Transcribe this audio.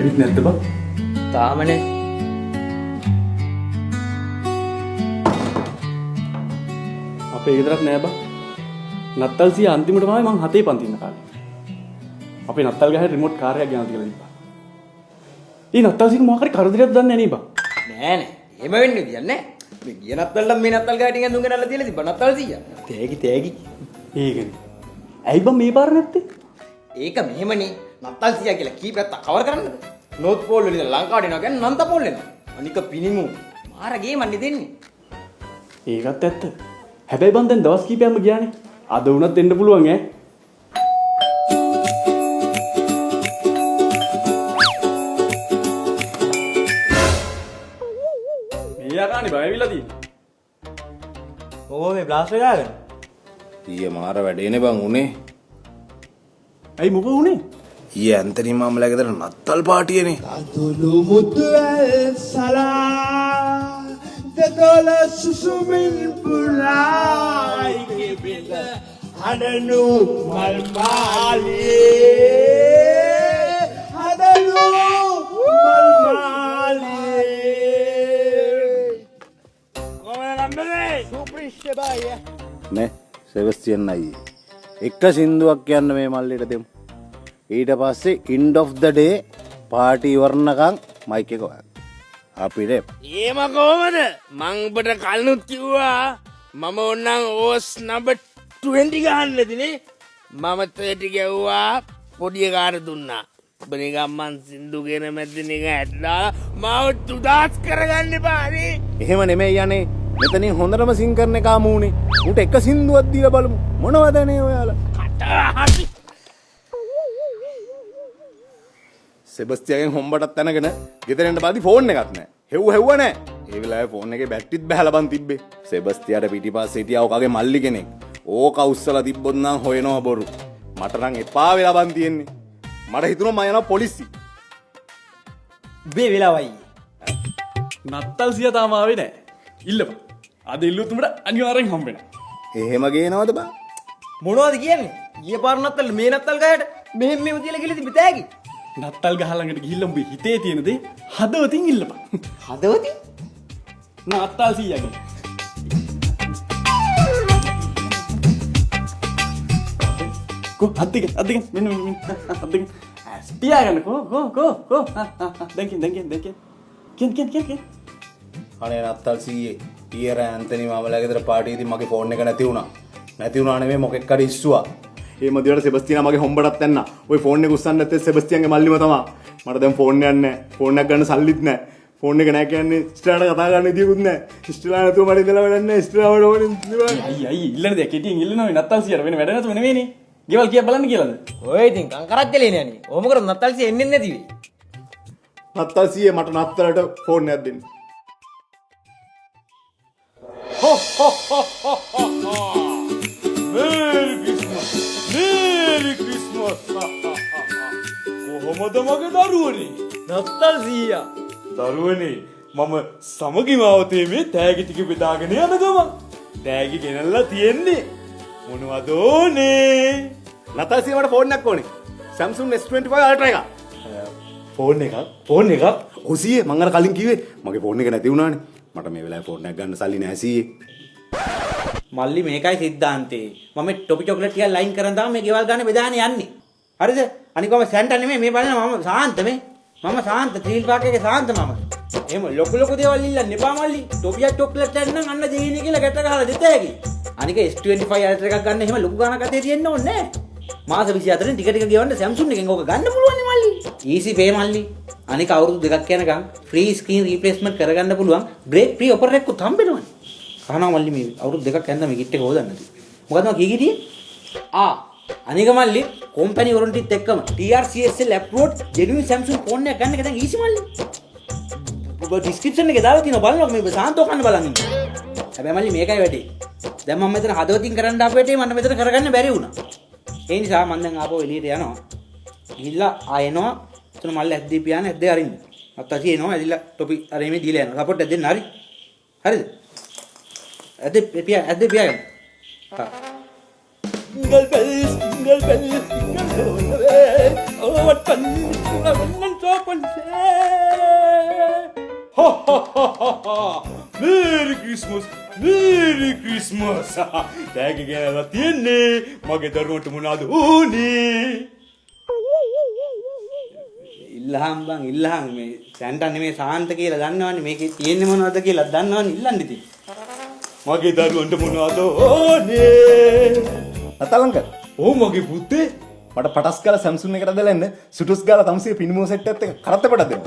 එවිත් නැද්ද බං? තාමනේ. අපේ ගෙදරත් නෑ බං. නත්තල් සිය අන්තිමටම ආවේ මං 7 පන්ති ඉන්න කාලේ. අපේ නත්තල් ගහේ රිමෝට් කාර්යයක් ගෙනත් කියලා තිබ්බා. ඊ නත්තල් සියක මොකක් හරි කරදරයක් දන්නේ නෑ නේ බං. නෑ නෑ. එහෙම වෙන්නේ විදියක් නෑ. මේ ගිය නත්තල්ලා මේ නත්තල් ගහට ටිකක් දුම් ගනනලා තියලා තිබ්බා නත්තල් සීයා. තෑගි. ඒකනේ. ඇයි බං මේ පාර නැත්තේ? ඒක මෙහෙමනේ. නත්තල් සීයා කියලා කී පැත්තක් කවර් කරන්නද? නෝත් පෝල් වල ඉඳලා ලංකාවට එනවා කියන්නේ නන්ත පෝල් එනවා. අනික පිනිමු. මාර ගේමන්නේ දෙන්නේ. ඒකත් ඇත්ත. හැබැයි බං දැන් දවස් කීපයක්ම ගියානේ. අද වුණත් එන්න පුළුවන් ඈ. මෙයා කානේ බය විලා තියෙන්නේ. ඕ මේ බ්ලාස්ට් එක ගාගෙන. ඊයේ මාර වැඩේනේ බං උනේ. ඇයි මොකෝ උනේ? ඊයේ ඇන්තනි මාමලා ගෙදර නත්තල් පාටියනේ. අතුළු මුතුවැල් සලා දෙදොල සුසුමින් පුරායි කෙබිල හඬනු මල් මාලියේ හඬනු මල් මාලියේ කොහොමද නම්බරේ සුප්‍රිෂ්ඨ බය නේ සෙබස්තියන් අයියේ. එක සින්දුවක් කියන්න මේ මල්ලිට දෙමු. ඊට පස්සේ end of the day party ඉවරනකම් මයික් එක ඔයගොල්ලෝ. අපිට ඒම කොහමද මං ඔබට කලිනුත් කිව්වා මම ඕන්නම් ඕස් නම්බර් 20 ගහන්නදිනේ මම 30 ගැව්වා පොඩි කාර දුන්නා ඔබ නිකන් මං සින්දු කියන මැදින් එක ඇట్లా මාව තුදාස් කරගන්න එපානේ. එහෙම නෙමෙයි යන්නේ. මෙතනින් හොඳටම සින් කරන එක ආමුනේ. උන්ට එක සින්දුවක් දීලා බලමු. මොනවදනේ ඔයාලා? කටහටි සෙබස්තියාගෙන් හොම්බටත් තැනගෙන ගෙදරෙන්ට බාදි ෆෝන් එකක් නැහැ. හෙව්ව නැහැ. ඒ වෙලාවේ ෆෝන් එකේ බැටරිත් බහලා බන් තිබ්බේ. සෙබස්තියාට පිටිපස්සේ හිටියා ඔකාගේ මල්ලි කෙනෙක්. ඕක උස්සලා තිබ්බොත් නම් හොයනවා බොරු. මට නම් එපා වෙලා බන් තියෙන්නේ. මට හිතුණා මම යනවා පොලිසිය. උඹේ වෙලාවයි. නත්තල් සිය තාම ආවේ නෑ. ඉල්ලපන්. අද ඉල්ලුවොත් උඹට අනිවාර්යෙන් හම්බ වෙනවා. එහෙම ගේනවද බං? මොනවද කියන්නේ? ගිය පාර නත්තල් මේ නත්තල් ගහට මෙහෙම මෙව තියලා ගිහලා තිබ්බ තෑගි. නත්තල් ගහ ළඟට ගිහිල්ලා උඹේ හිතේ තියෙන දේ හදවතින් ඉල්ලපන්. හදවතින් නත්තල් සියගේ. කො අද්දික මෙන්න අද්දික. ස්පියා ගන්න කො. දැන් කිය. අනේ නත්තල් සීයේ ඊයර ඇන්තනි මාමලා ගෙදර පාටියේදී මගේ ෆෝන් එක නැති වුණා. නැති වුණා නෙමෙයි මොකෙක් හරි ඉස්සුවා. ඒ මදිවට සෙබස්තියානා මගේ හොම්බටත් යන්න. ওই ෆෝන් එක උස්සන්න නැත්තේ සෙබස්තියාන්ගේ මල්ලිම තමයි. මට දැන් ෆෝන් එකක් නැහැ. ෆෝන් එකක් ගන්න සල්ලිත් නැහැ. ෆෝන් එක නැහැ කියන්නේ ඉස්ට්‍රාට කතා ගන්න විදියකුත් නැහැ. ඉස්ට්‍රා නැතුව මට ඉඳලා වැඩක් නැහැ. ඉස්ට්‍රාවට ඕනේ. අයි ඉල්ලන දේ කෙටියෙන් ඉල්ලනවා නත්තල් සියර වෙන වැඩ නැතුව නෙවෙයිනේ. ගෙවල් කිය බලන්න කියලාද? ඔය ඉතින් කංකරච්චලේ නෑනේ. ඔහොම කරොත් නත්තල් සිය එන්නේ නැති වෙයි. නත්තල් සීයේ මට නත්තලට ෆෝන් එකක් දෙන්න. Merry Christmas! කොහොමද මගේ දරුවනේ? නත්තල් සීයා. දරුවනේ මම සමගිමාවතේ මේ තෑගි ටික බෙදාගෙන යන ගමන් තෑගි ගෙනල්ලා තියෙන්නේ මොනවද ඕනේ? නත්තල් සීයේ මට ෆෝන් එකක් ඕනේ. Samsung S25 Ultra එක. ෆෝන් එකක්? ඔව් සීයේ මං අර කලින් කිව්වේ මගේ ෆෝන් එක නැති වුණානේ. මට මේ වෙලාවේ ෆෝන් එකක් ගන්න සල්ලි නැහැ සීයේ. මල්ලි මේකයි සිද්ධාන්තේ. මම ටොපි චොක්ලට් ටිකක් ලයින් කරන් තමයි මේ ගෙවල් ගන්න බෙදාගෙන යන්නේ. හරිද? අනික මම සැන්ටා නෙමෙයි මේ බලන්න මම සාන්ත මේ. මම සාන්ත ත්‍රිල් පාක් එකේ සාන්ත මම. එහෙම ලොකු දේවල් ඉල්ලන්න එපා මල්ලි. ටොපි චොක්ලට් එකක් නම් අන්න දෙහිනේ කියලා ගැට ගහලා දෙත හැකි. අනික S25 Ultra එකක් ගන්න එහෙම ලොකු ගාණක් අතේ තියෙන්න ඕනේ නැහැ. මාස 24න් ටික ගෙවන්න Samsung එකෙන් ඕක ගන්න පුළුවන් නේ මල්ලි. easy pay මල්ලි. අනික අවුරුදු දෙකක් යනකම් free screen replacement කරගන්න පුළුවන් break free offer එකකුත් හම්බෙනවනේ. කහනවා මල්ලි මේ අවුරුදු දෙකක් යනවා මේ කිට් එක හොදන්න. මොකද මම කීකිටියේ? අනික මල්ලි කම්පැනි වොරන්ටිත් එක්කම TRCSL approved genuine Samsung phone එකක් ගන්න එක දැන් easy මල්ලි. ඔබ description එකේ දාලා තියෙනවා බලන්න මේ සාන්තෝ කන්න බලන්න. හැබැයි මල්ලි මේකයි වැඩේ. දැන් මම මෙතන හදවතින් කරන්න ආපු වැඩේ මට මෙතන කරගන්න බැරි වුණා. ඒ නිසා මම දැන් ආපහු එළියට යනවා. ගිහිල්ලා ආයෙනවා. එතන මල්ලි ඇද්දී පියාන ඇද්දේ අරින්න. අත්තසි එනවා ඇදිලා ටොපි අර එමේ දීලා යනවා. සපෝට් එකක් දෙන්න හරි. හරිද? ඇද්දේ පියාගෙන. Jingle bells, jingle bells, jingle bells. Merry Christmas! Merry Christmas! තෑගි ගෙනලා තියන්නේ මගේ දරුවන්ට මොනවද ඕනේ? ඉල්ලහම් බං ඉල්ලහම් මේ සැන්ටා නෙමේ සාන්ත කියලා දන්නවනේ මේකේ තියෙන්නේ මොනවද කියලා දන්නවනේ ඉල්ලන්න ඉතින්. මගේ දරුවන්ට මොනවද ඕනේ? නතලංක ඕ මගේ පුතේ මට පටස් ගාලා Samsung එකට දැලෙන්න සුටුස් ගාලා තමසිය පිනිමෝ සෙට් එකත් එක කරත් පටක් දෙන්න.